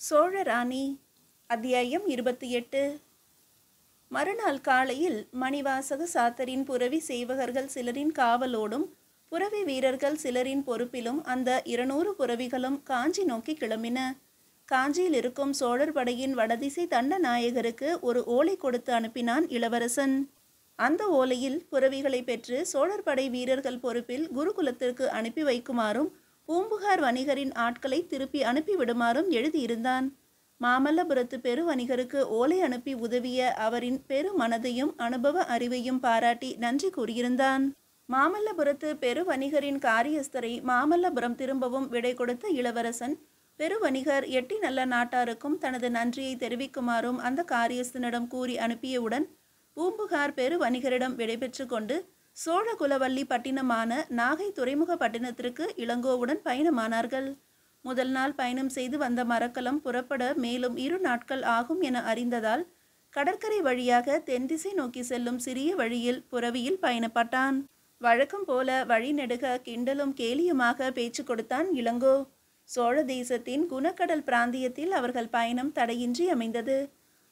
சோழராணி. அத்தியாயம் 28. மறுநாள் காலையில் மணிவாசக சாத்தரின் புரவி சேவகர்கள் சிலரின் காவலோடும் புரவி வீரர்கள் சிலரின் பொறுப்பிலும் அந்த 200 புரவிகளும் காஞ்சி நோக்கி கிளம்பின. காஞ்சியில் இருக்கும் சோழர் படையின் வடதிசை தண்டநாயகருக்கு ஒரு ஓலை கொடுத்து அனுப்பினான் இளவரசன். அந்த ஓலையில் புரவிகளை பெற்று சோழர் படை வீரர்கள் பொறுப்பில் குருகுலத்திற்கு அனுப்பி வைக்குமாறும் பூம்புகார் வணிகரின் ஆட்களை திருப்பி அனுப்பிவிடுமாறும் எழுதியிருந்தான். மாமல்லபுரத்து பெரு வணிகருக்கு ஓலை அனுப்பி உதவிய அவரின் பெரு மனதையும் அனுபவ அறிவையும் பாராட்டி நன்றி கூறியிருந்தான். மாமல்லபுரத்து பெரு வணிகரின் காரியஸ்தரை மாமல்லபுரம் திரும்பவும் விடை கொடுத்த இளவரசன் பெரு வணிகர் எட்டி நல்ல நாட்டாருக்கும் தனது நன்றியை தெரிவிக்குமாறும் அந்த காரியஸ்தனிடம் கூறி அனுப்பியவுடன் பூம்புகார் பெரு வணிகரிடம் விடைபெற்று கொண்டு சோழகுலவல்லி பட்டினமான நாகை துறைமுக பட்டினத்திற்கு இளங்கோவுடன் பயணமானார்கள். முதல் நாள் பயணம் செய்து வந்த மரக்கலம் புறப்பட மேலும் 2 நாட்கள் ஆகும் என அறிந்ததால் கடற்கரை வழியாக தென்திசை நோக்கி செல்லும் சிறிய வழியில் புரவியில் பயணப்பட்டான். வழக்கம் போல வழி நெடுக கிண்டலும் கேலியுமாக பேச்சு கொடுத்தான் இளங்கோ. சோழ தேசத்தின் குணக்கடல் பிராந்தியத்தில் அவர்கள் பயணம் தடையின்றி அமைந்தது.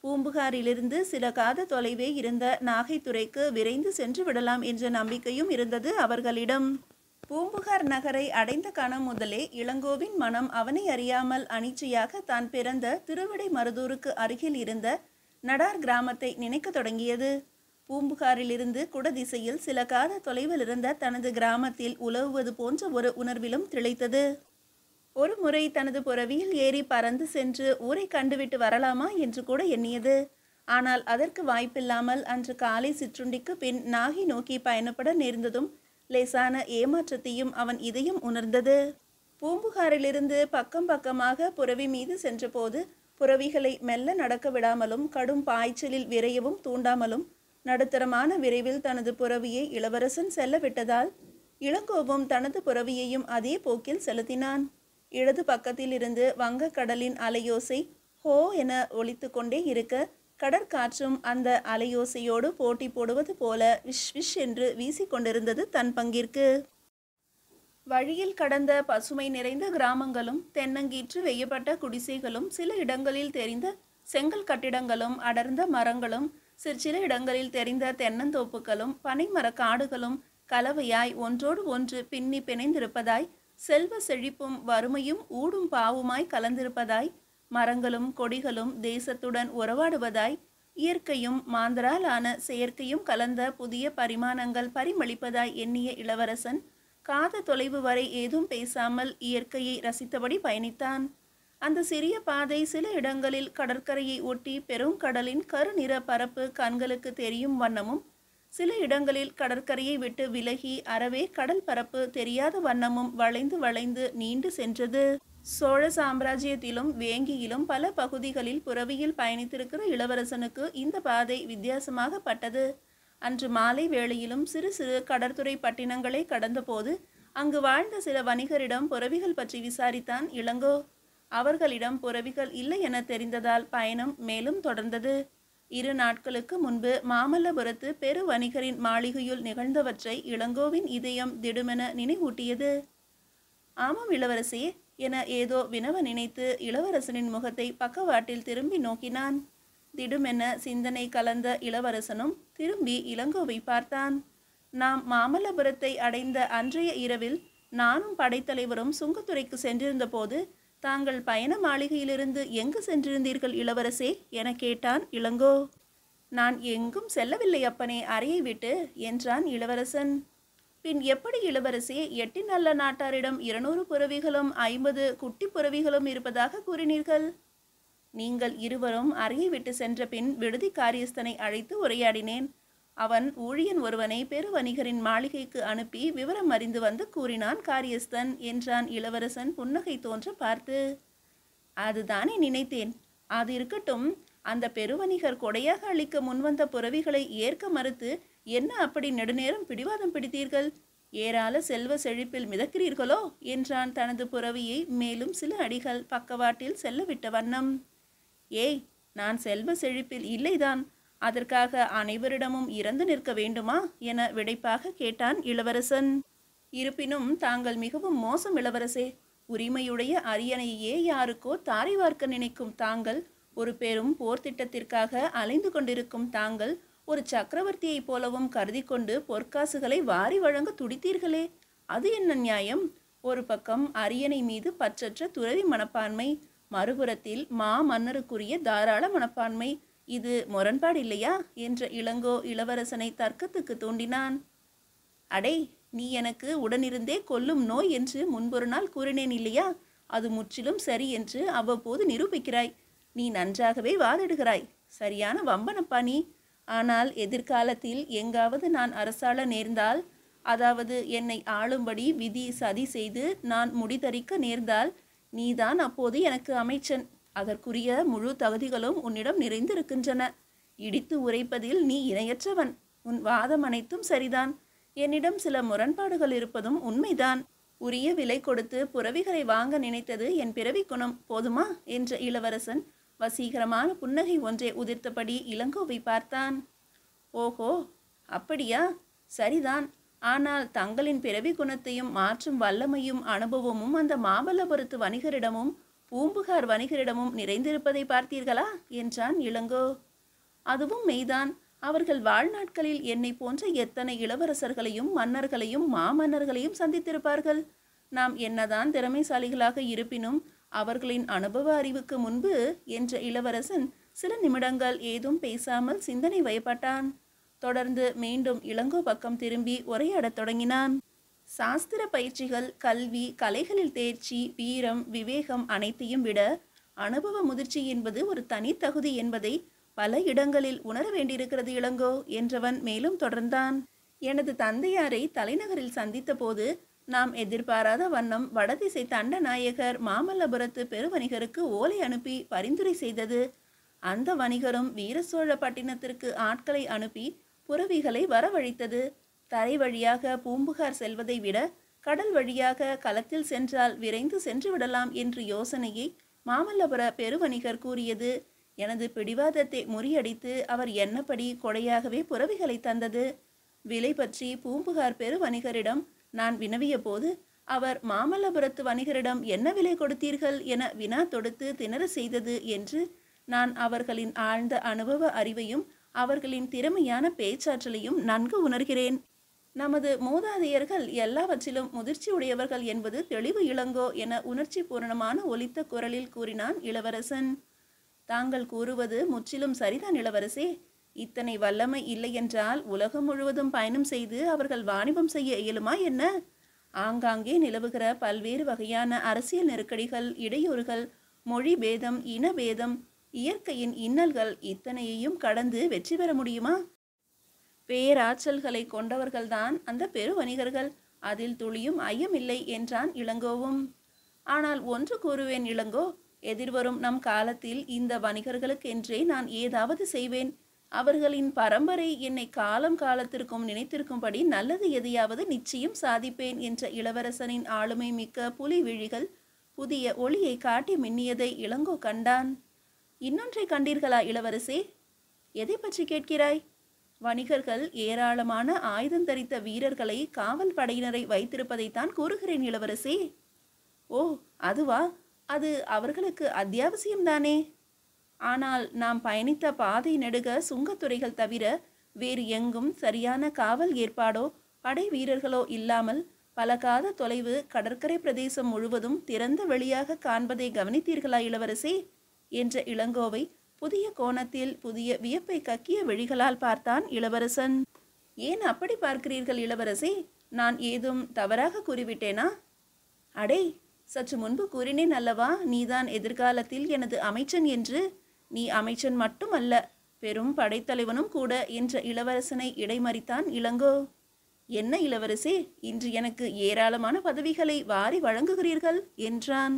பூம்புகாரிலிருந்து சில காத தொலைவே இருந்த நாகைத்துறைக்கு விரைந்து சென்று விடலாம் என்ற நம்பிக்கையும் இருந்தது அவர்களிடம். பூம்புகார் நகரை அடைந்த கணம் முதலே இளங்கோவின் மனம் அவனை அறியாமல் அனிச்சையாக தான் பிறந்த திருவிடை மருதூருக்கு அருகில் இருந்த நடார் கிராமத்தை நினைக்க தொடங்கியது. பூம்புகாரிலிருந்து குடதிசையில் சில காத தொலைவில் இருந்த தனது கிராமத்தில் உலவுவது போன்ற ஒரு உணர்விலும் திளைத்தது. ஒரு முறை தனது புரவியில் ஏறி பறந்து சென்று ஊரை கண்டுவிட்டு வரலாமா என்று கூட எண்ணியது. ஆனால் அதற்கு வாய்ப்பில்லாமல் அன்று காலை சிற்றுண்டிக்கு பின் நாகை நோக்கி பயணப்பட நேர்ந்ததும் லேசான ஏமாற்றத்தையும் அவன் இதயம் உணர்ந்தது. பூம்புகாரிலிருந்து பக்கம் பக்கமாக புரவி மீது சென்றபோது புரவிகளை மெல்ல நடக்க விடாமலும் கடும் பாய்ச்சலில் விரையவும் தூண்டாமலும் நடுத்தரமான விரைவில் தனது புரவியை இளவரசன் செல்ல விட்டதால் இளங்கோவும் தனது புரவியையும் அதே போக்கில் செலுத்தினான். இடது பக்கத்தில் இருந்து வங்கக்கடலின் அலையோசை ஹோ என ஒலித்து கொண்டே இருக்க கடற்காற்றும் அந்த அலையோசையோடு போட்டி போடுவது போல விஷ் விஷ் என்று வீசிக்கொண்டிருந்தது தன் பங்கிற்கு. வழியில் கடந்த பசுமை நிறைந்த கிராமங்களும் தென்னங்கீற்று வெய்யப்பட்ட குடிசைகளும் சில இடங்களில் தெரிந்த செங்கல் கட்டிடங்களும் அடர்ந்த மரங்களும் சிற்சில இடங்களில் தெரிந்த தென்னந்தோப்புகளும் பனைமர காடுகளும் கலவையாய் ஒன்றோடு ஒன்று பின்னி பிணைந்திருப்பதாய் செல்வ செழிப்பும் வறுமையும் ஊடும் பாவுமாய் கலந்திருப்பதாய் மரங்களும் கொடிகளும் தேசத்துடன் உறவாடுவதாய் இயற்கையும் மாந்தரால் ஆன செயற்கையும் கலந்த புதிய பரிமாணங்கள் பரிமளிப்பதாய் எண்ணிய இளவரசன் காத தொலைவு வரை ஏதும் பேசாமல் இயற்கையை ரசித்தபடி பயணித்தான். அந்த சிறிய பாதை சில இடங்களில் கடற்கரையை ஒட்டி பெரும் கடலின் கருநிற பரப்பு கண்களுக்கு தெரியும் வண்ணமும் சில இடங்களில் கடற்கரையை விட்டு விலகி அறவே கடல் பரப்பு தெரியாத வண்ணமும் வளைந்து வளைந்து நீண்டு சென்றது. சோழ சாம்ராஜ்யத்திலும் வேங்கியிலும் பல பகுதிகளில் புரவியில் பயணித்திருக்கிற இளவரசனுக்கு இந்த பாதை வித்தியாசமாக பட்டது. அன்று மாலை வேளையிலும் சிறு சிறு கடற்துறை பட்டினங்களை கடந்தபோது அங்கு வாழ்ந்த சில வணிகரிடம் புரவிகள் பற்றி விசாரித்தான் இளங்கோ. அவர்களிடம் புரவிகள் இல்லை என தெரிந்ததால் பயணம் மேலும் தொடர்ந்தது. 2 நாட்களுக்கு முன்பு மாமல்லபுரத்து பெரு வணிகரின் மாளிகையுள் நிகழ்ந்தவற்றை இளங்கோவின் இதயம் திடுமென நினைவூட்டியது. ஆமாம் இளவரசே என ஏதோ வினவ நினைத்து இளவரசனின் முகத்தை பக்கவாட்டில் திரும்பி நோக்கினான். திடுமென சிந்தனை கலந்த இளவரசனும் திரும்பி இளங்கோவை பார்த்தான். நாம் மாமல்லபுரத்தை அடைந்த அன்றைய இரவில் நானும் படைத்தலைவரும் சுங்கத்துறைக்கு சென்றிருந்த போது தாங்கள் பயண மாளிகையிலிருந்து எங்கு சென்றிருந்தீர்கள் இளவரசே என கேட்டான் இளங்கோ. நான் எங்கும் செல்லவில்லை அப்பனே, அறையை விட்டு என்றான் இளவரசன். பின் எப்படி இளவரசே எட்டி நல்ல நாட்டாரிடம் 200 புரவிகளும் 50 குட்டி புரவிகளும் இருப்பதாக கூறினீர்கள்? நீங்கள் இருவரும் அறையை விட்டு சென்ற பின் விடுதி காரியஸ்தனை அழைத்து உரையாடினேன். அவன் ஊழியன் ஒருவனை பெரு வணிகரின் மாளிகைக்கு அனுப்பி விவரம் அறிந்து வந்து கூறினான் காரியஸ்தன் என்றான் இளவரசன் புன்னகை தோன்ற பார்த்து. அதுதானே நினைத்தேன். அது இருக்கட்டும், அந்த பெருவணிகர் கொடையாக அளிக்க முன்வந்த புரவிகளை ஏற்க மறுத்து என்ன அப்படி நெடுநேரம் பிடிவாதம் பிடித்தீர்கள்? ஏராள செல்வ செழிப்பில் மிதக்கிறீர்களோ என்றான் தனது புரவியை மேலும் சில அடிகள் பக்கவாட்டில் செல்லவிட்ட வண்ணம். ஏய், நான் செல்வ செழிப்பில் இல்லைதான், அதற்காக அனைவரிடமும் இறந்து நிற்க வேண்டுமா என விடைப்பாக கேட்டான் இளவரசன். இருப்பினும் தாங்கள் மிகவும் மோசம் இளவரசே. உரிமையுடைய அரியணையே யாருக்கோ தாரை வார்க்க நினைக்கும் தாங்கள், ஒரு பெரும் போர் திட்டத்திற்காக அலைந்து கொண்டிருக்கும் தாங்கள், ஒரு சக்கரவர்த்தியைப் போலவும் கருதி கொண்டு பொற்காசுகளை வாரி வழங்க துடித்தீர்களே, அது என்ன நியாயம்? ஒரு பக்கம் அரியணை மீது பற்றற்ற துறவி மனப்பான்மை, மறுபுறத்தில் மன்னருக்குரிய தாராள மனப்பான்மை. இது முரண்பாடு இல்லையா என்ற இளங்கோ இளவரசனை தர்க்கத்துக்கு தூண்டினான். அடே, நீ எனக்கு உடனிருந்தே கொல்லும் நோய் என்று முன்பொரு நாள் கூறினேன் இல்லையா? அது முற்றிலும் சரி என்று அவ்வப்போது நிரூபிக்கிறாய். நீ நன்றாகவே வாதிடுகிறாய். சரியான வம்பனப்பா நீ. ஆனால் எதிர்காலத்தில் எங்காவது நான் அரசாள நேர்ந்தால், அதாவது என்னை ஆளும்படி விதி சதி செய்து நான் முடிதறிக்க நேர்ந்தால், நீதான் அப்போது எனக்கு அமைச்சன். அதற்குரிய முழு தகுதிகளும் உன்னிடம் நிறைந்திருக்கின்றன. இடித்து உரைப்பதில் நீ இணையற்றவன். உன் வாதம் அனைத்தும் சரிதான். என்னிடம் சில முரண்பாடுகள் இருப்பதும் உண்மைதான். உரிய விலை கொடுத்து புறவிகளை வாங்க நினைத்தது என் பிறவி குணம், போதுமா என்ற இளவரசன் வசீகரமான புன்னகை ஒன்றை உதிர்த்தபடி இளங்கோவை பார்த்தான். ஓஹோ, அப்படியா? சரிதான். ஆனால் தங்களின் பிறவி குணத்தையும் மாற்றும் வல்லமையும் அனுபவமும் அந்த மாமல்லபுரத்து வணிகரிடமும் பூம்புகார் வணிகரிடமும் நிறைந்திருப்பதை பார்த்தீர்களா என்றான் இளங்கோ. அதுவும் மெய்தான். அவர்கள் வாழ்நாட்களில் என்னை போன்ற எத்தனை இளவரசர்களையும் மன்னர்களையும் மாமன்னர்களையும் சந்தித்திருப்பார்கள். நாம் என்னதான் திறமைசாலிகளாக இருப்பினும் அவர்களின் அனுபவ அறிவுக்கு முன்பு என்ற இளவரசன் சில நிமிடங்கள் ஏதும் பேசாமல் சிந்தனை வயப்பட்டான். தொடர்ந்து மீண்டும் இளங்கோ பக்கம் திரும்பி உரையாடத் தொடங்கினான். சாஸ்திர பயிற்சிகள், கல்வி, கலைகளில் தேர்ச்சி, வீரம், விவேகம் அனைத்தையும் விட அனுபவ முதிர்ச்சி என்பது ஒரு தனி தகுதி என்பதை பல இடங்களில் உணர வேண்டியிருக்கிறது இளங்கோ என்றவன் மேலும் தொடர்ந்தான். எனது தந்தையாரை தலைநகரில் சந்தித்த போது நாம் எதிர்பாராத வண்ணம் வடதிசை தண்டநாயகர் மாமல்லபுரத்து பெருவணிகருக்கு ஓலை அனுப்பி பரிந்துரை செய்தது. அந்த வணிகரும் வீர சோழ பட்டினத்திற்கு ஆட்களை அனுப்பி புறவிகளை வரவழைத்தது. தரை வழியாக பூம்புகார் செல்வதை விட கடல் வழியாக களத்தில் சென்றால் விரைந்து சென்று விடலாம் என்று யோசனையை மாமல்லபுர பெருவணிகர் கூறியது. எனது பிடிவாதத்தை முறியடித்து அவர் என்னப்படி கொடையாகவே புறவிகளை தந்தது. விலை பற்றி பூம்புகார் பெருவணிகரிடம் நான் வினவிய போது அவர் மாமல்லபுரத்து வணிகரிடம் என்ன விலை கொடுத்தீர்கள் என வினா தொடுத்து திணற செய்தது என்று நான் அவர்களின் ஆழ்ந்த அனுபவ அறிவையும் அவர்களின் திறமையான பேச்சாற்றலையும் நன்கு உணர்கிறேன். நமது மூதாதையர்கள் எல்லாவற்றிலும் முதிர்ச்சி உடையவர்கள் என்பது தெளிவு இளங்கோ என உணர்ச்சி பூரணமான ஒலித்த குரலில் கூறினான் இளவரசன். தாங்கள் கூறுவது முற்றிலும் சரிதான் இளவரசே. இத்தனை வல்லமை இல்லையென்றால் உலகம் முழுவதும் பயணம் செய்து அவர்கள் வாணிபம் செய்ய இயலுமா என்ன? ஆங்காங்கே நிலவுகிற பல்வேறு வகையான அரசியல் நெருக்கடிகள், இடையூறுகள், மொழி பேதம், இனபேதம், இயற்கையின் இன்னல்கள் இத்தனையையும் கடந்து வெற்றி பெற முடியுமா? பேராற்றல்களை கொண்டவர்கள்தான் அந்த பெருவணிகர்கள். அதில் துளியும் ஐயமில்லை என்றான் இளங்கோவும். ஆனால் ஒன்று கூறுவேன் இளங்கோ, எதிர்வரும் நம் காலத்தில் இந்த வணிகர்களுக்கென்றே நான் ஏதாவது செய்வேன். அவர்களின் பரம்பரை என்னை காலம் காலத்திற்கும் நினைத்திருக்கும்படி நல்லது எதையாவது நிச்சயம் சாதிப்பேன் என்ற இளவரசனின் ஆளுமை மிக்க புலி விழிகள் புதிய ஒளியை காட்டி மின்னியதை இளங்கோ கண்டான். இன்னொன்றை கண்டீர்களா இளவரசே? எதை பற்றி கேட்கிறாய்? வணிகர்கள் ஏராளமான ஆயுதம் தரித்த வீரர்களை காவல் படையினரை வைத்திருப்பதைத்தான் கூறுகிறேன் இளவரசே. ஓ, அதுவா? அது அவர்களுக்கு அத்தியாவசியம்தானே. ஆனால் நாம் பயணித்த பாதை நெடுக சுங்கத்துறைகள் தவிர வேறு எங்கும் சரியான காவல் ஏற்பாடோ படை வீரர்களோ இல்லாமல் பலகாத தொலைவு கடற்கரை பிரதேசம் முழுவதும் திறந்த வெளியாக காண்பதை கவனித்தீர்களா இளவரசே என்ற இளங்கோவை புதிய கோணத்தில் புதிய வியப்பை கக்கிய விழிகளால் பார்த்தான் இளவரசன். ஏன் அப்படி பார்க்கிறீர்கள் இளவரசே? நான் ஏதும் தவறாக கூறிவிட்டேனா? அடே, சற்று முன்பு கூறினேன் அல்லவா, நீதான் எதிர்காலத்தில் எனது அமைச்சன் என்று. நீ அமைச்சன் மட்டுமல்ல, பெரும் படைத்தலைவனும் கூட என்ற இளவரசனை இடைமறித்தான் இளங்கோ. என்ன இளவரசே, இன்று எனக்கு ஏராளமான பதவிகளை வாரி வழங்குகிறீர்கள் என்றான்.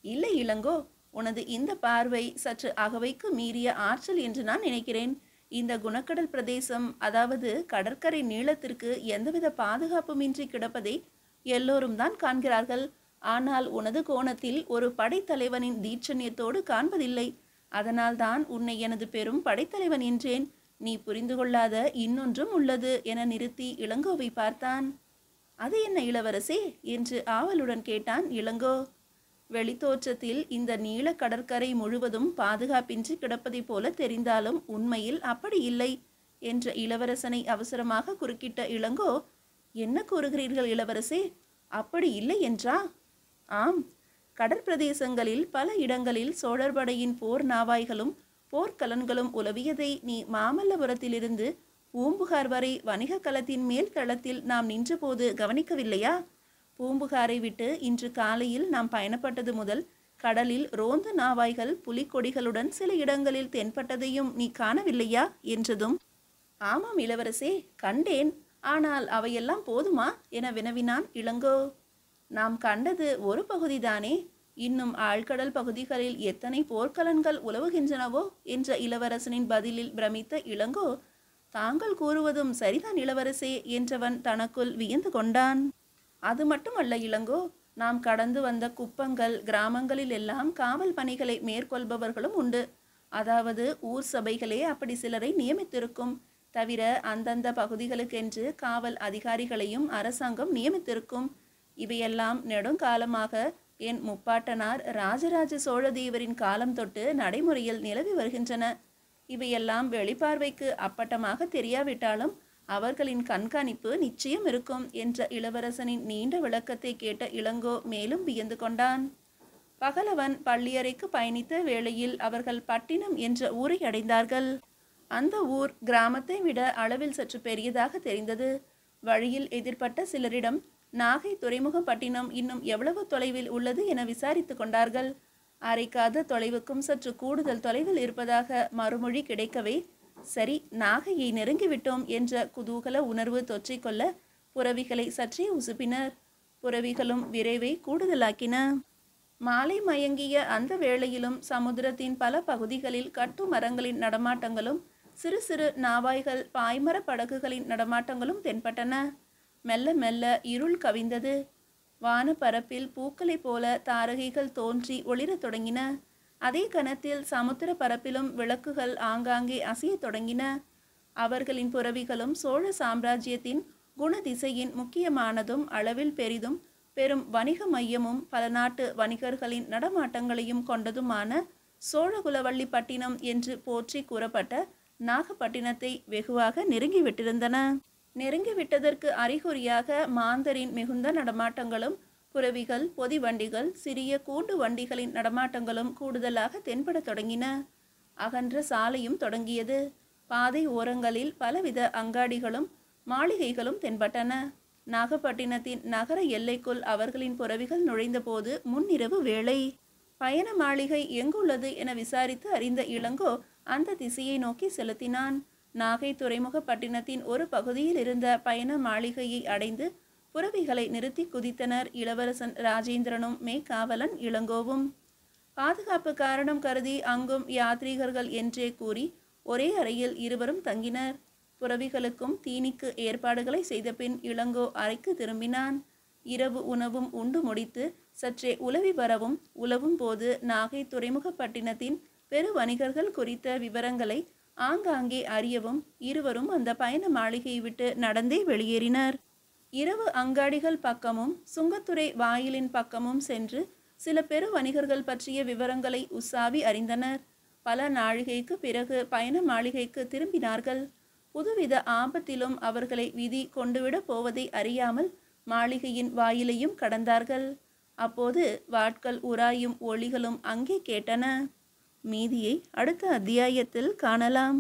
இல்லை இளங்கோ, உனது இந்த பார்வை சற்று அகவைக்கு மீறிய ஆற்றல் என்று நான் நினைக்கிறேன். இந்த குணக்கடல் பிரதேசம், அதாவது கடற்கரை நீளத்திற்கு எந்தவித பாதுகாப்புமின்றி கிடப்பதை எல்லோரும் தான் காண்கிறார்கள். ஆனால் உனது கோணத்தில் ஒரு படைத்தலைவனின் தீட்சண்யத்தோடு காண்பதில்லை. அதனால்தான் உன்னை எனது பெரும் படைத்தலைவன் என்றேன். நீ புரிந்து கொள்ளாத இன்னொன்றும் உள்ளது என நிறுத்தி இளங்கோவை பார்த்தான். அது என்ன இளவரசே என்று ஆவலுடன் கேட்டான் இளங்கோ. வெளித்தோற்றத்தில் இந்த நீல கடற்கரை முழுவதும் பாதுகாப்பின்றி கிடப்பதைப் போல தெரிந்தாலும் உண்மையில் அப்படி இல்லை என்ற இளவரசனை அவசரமாக குறுக்கிட்ட இளங்கோ, என்ன கூறுகிறீர்கள் இளவரசே? அப்படி இல்லை என்றா? ஆம், கடற்பிரதேசங்களில் பல இடங்களில் சோழர் படையின் போர் நாவாய்களும் போர்க்கலன்களும் உலவியதை நீ மாமல்லபுரத்திலிருந்து பூம்புகார் வரை வணிக களத்தின் மேல் தளத்தில் நாம் நின்றபோது கவனிக்கவில்லையா? பூம்புகாரை விட்டு இன்று காலையில் நாம் பயணப்பட்டது முதல் கடலில் ரோந்து நாவாய்கள் புலிக்கொடிகளுடன் சில இடங்களில் தென்பட்டதையும் நீ காணவில்லையா என்றதும், ஆமாம் இளவரசே, கண்டேன். ஆனால் அவையெல்லாம் போதுமா என வினவினான் இளங்கோ. நாம் கண்டது ஒரு பகுதிதானே, இன்னும் ஆழ்கடல் பகுதிகளில் எத்தனை போர்க்கலன்கள் உலவுகின்றனவோ என்ற இளவரசனின் பதிலில் பிரமித்த இளங்கோ, தாங்கள் கூறுவதும் சரிதான் இளவரசே என்றவன் தனக்குள் வியந்து கொண்டான். அது மட்டுமல்ல இளங்கோ, நாம் கடந்து வந்த குப்பங்கள் கிராமங்களில் எல்லாம் காவல் பணிகளை மேற்கொள்பவர்களும் உண்டு. அதாவது ஊர் சபைகளே அப்படி சிலரை நியமித்திருக்கும். தவிர அந்தந்த பகுதிகளுக்கென்று காவல் அதிகாரிகளையும் அரசாங்கம் நியமித்திருக்கும். இவையெல்லாம் நெடுங்காலமாக என் முப்பாட்டனார் ராஜராஜ சோழதேவரின் காலம் தொட்டு நடைமுறையில் நிலவி வருகின்றன. இவையெல்லாம் வெளிப்பார்வைக்கு அப்பட்டமாக தெரியாவிட்டாலும் அவர்களின் கண்காணிப்பு நிச்சயம் இருக்கும் என்ற இளவரசனின் நீண்ட விளக்கத்தை கேட்ட இளங்கோ மேலும் வியந்து கொண்டான். பகலவன் பள்ளியறைக்கு பயணித்த வேளையில் அவர்கள் பட்டினம் என்ற ஊரை அடைந்தார்கள். அந்த ஊர் கிராமத்தை விட அளவில் சற்று பெரியதாக தெரிந்தது. வழியில் எதிர்பட்ட சிலரிடம் நாகை துறைமுகப்பட்டினம் இன்னும் எவ்வளவு தொலைவில் உள்ளது என விசாரித்து கொண்டார்கள். அரைக்காத தொலைவுக்கும் சற்று கூடுதல் தொலைவில் இருப்பதாக மறுமொழி கிடைக்கவே, சரி, நாகையை நெருங்கிவிட்டோம் என்ற குதூகல உணர்வு தொற்றிக்கொள்ள புறவிகளை சற்றே உசுப்பினர். புறவிகளும் விரைவை கூடுதலாக்கின. மாலை மயங்கிய அந்த வேளையிலும் சமுத்திரத்தின் பல பகுதிகளில் கட்டு மரங்களின் நடமாட்டங்களும் சிறு சிறு நாவாய்கள் பாய்மர படகுகளின் நடமாட்டங்களும் தென்பட்டன. மெல்ல மெல்ல இருள் கவிந்தது. வானப்பரப்பில் பூக்களைப் போல தாரகைகள் தோன்றி ஒளிரத் தொடங்கின. அதே கணத்தில் சமுத்திர பரப்பிலும் விளக்குகள் ஆங்காங்கே அசையத் தொடங்கின. அவர்களின் புறவிகளும் சோழ சாம்ராஜ்யத்தின் குணதிசையின் முக்கியமானதும் அளவில் பெரிதும் பெரும் வணிக மையமும் பல நாட்டு வணிகர்களின் நடமாட்டங்களையும் கொண்டதுமான சோழகுலவள்ளி பட்டினம் என்று போற்றி கூறப்பட்ட நாகப்பட்டினத்தை வெகுவாக நெருங்கிவிட்டிருந்தன. நெருங்கிவிட்டதற்கு அறிகுறியாக மாந்தரின் மிகுந்த நடமாட்டங்களும் புறவிகள், பொதி வண்டிகள், சிறிய கூண்டு வண்டிகளின் நடமாட்டங்களும் கூடுதலாக தென்படத் தொடங்கின. அகன்ற சாலையும் தொடங்கியது. பாதை ஓரங்களில் பலவித அங்காடிகளும் மாளிகைகளும் தென்பட்டன. நாகப்பட்டினத்தின் நகர எல்லைக்குள் அவர்களின் புறவிகள் நுழைந்தபோது முன்னிரவு வேளை. பயண மாளிகை எங்குள்ளது என விசாரித்து அறிந்த இளங்கோ அந்த திசையை நோக்கி செலுத்தினான். நாகை துறைமுகப்பட்டினத்தின் ஒரு பகுதியில் இருந்த பயண மாளிகையை அடைந்து புறவிகளை நிறுத்தி குதித்தனர் இளவரசன் ராஜேந்திரனும் மேற்காவலன் இளங்கோவும். பாதுகாப்பு காரணம் கருதி அங்கும் யாத்ரீகர்கள் என்றே கூறி ஒரே அறையில் இருவரும் தங்கினர். புறவிகளுக்கும் தீனிக்கு ஏற்பாடுகளை செய்த பின் இளங்கோ அறைக்கு திரும்பினான். இரவு உணவும் உண்டு முடித்து சற்றே உலவி வரவும் உலவும் போது நாகை துறைமுகப்பட்டினத்தின் பெரு வணிகர்கள் குறித்த விவரங்களை ஆங்காங்கே அறியவும் இருவரும் அந்த பயண மாளிகையை விட்டு நடந்தே வெளியேறினர். இரவு அங்காடிகள் பக்கமும் சுங்கத்துறை வாயிலின் பக்கமும் சென்று சில பெரு வணிகர்கள் பற்றிய விவரங்களை உசாவி அறிந்தனர். பல நாழிகைக்கு பிறகு பயண மாளிகைக்கு திரும்பினார்கள். புதுவித ஆபத்திலும் அவர்களை விதி கொண்டுவிடப் போவதை அறியாமல் மாளிகையின் வாயிலையும் கடந்தார்கள். அப்போது வாட்கள் உராயும் ஒளிகளும் அங்கே கேட்டன. மீதியை அடுத்த அத்தியாயத்தில் காணலாம்.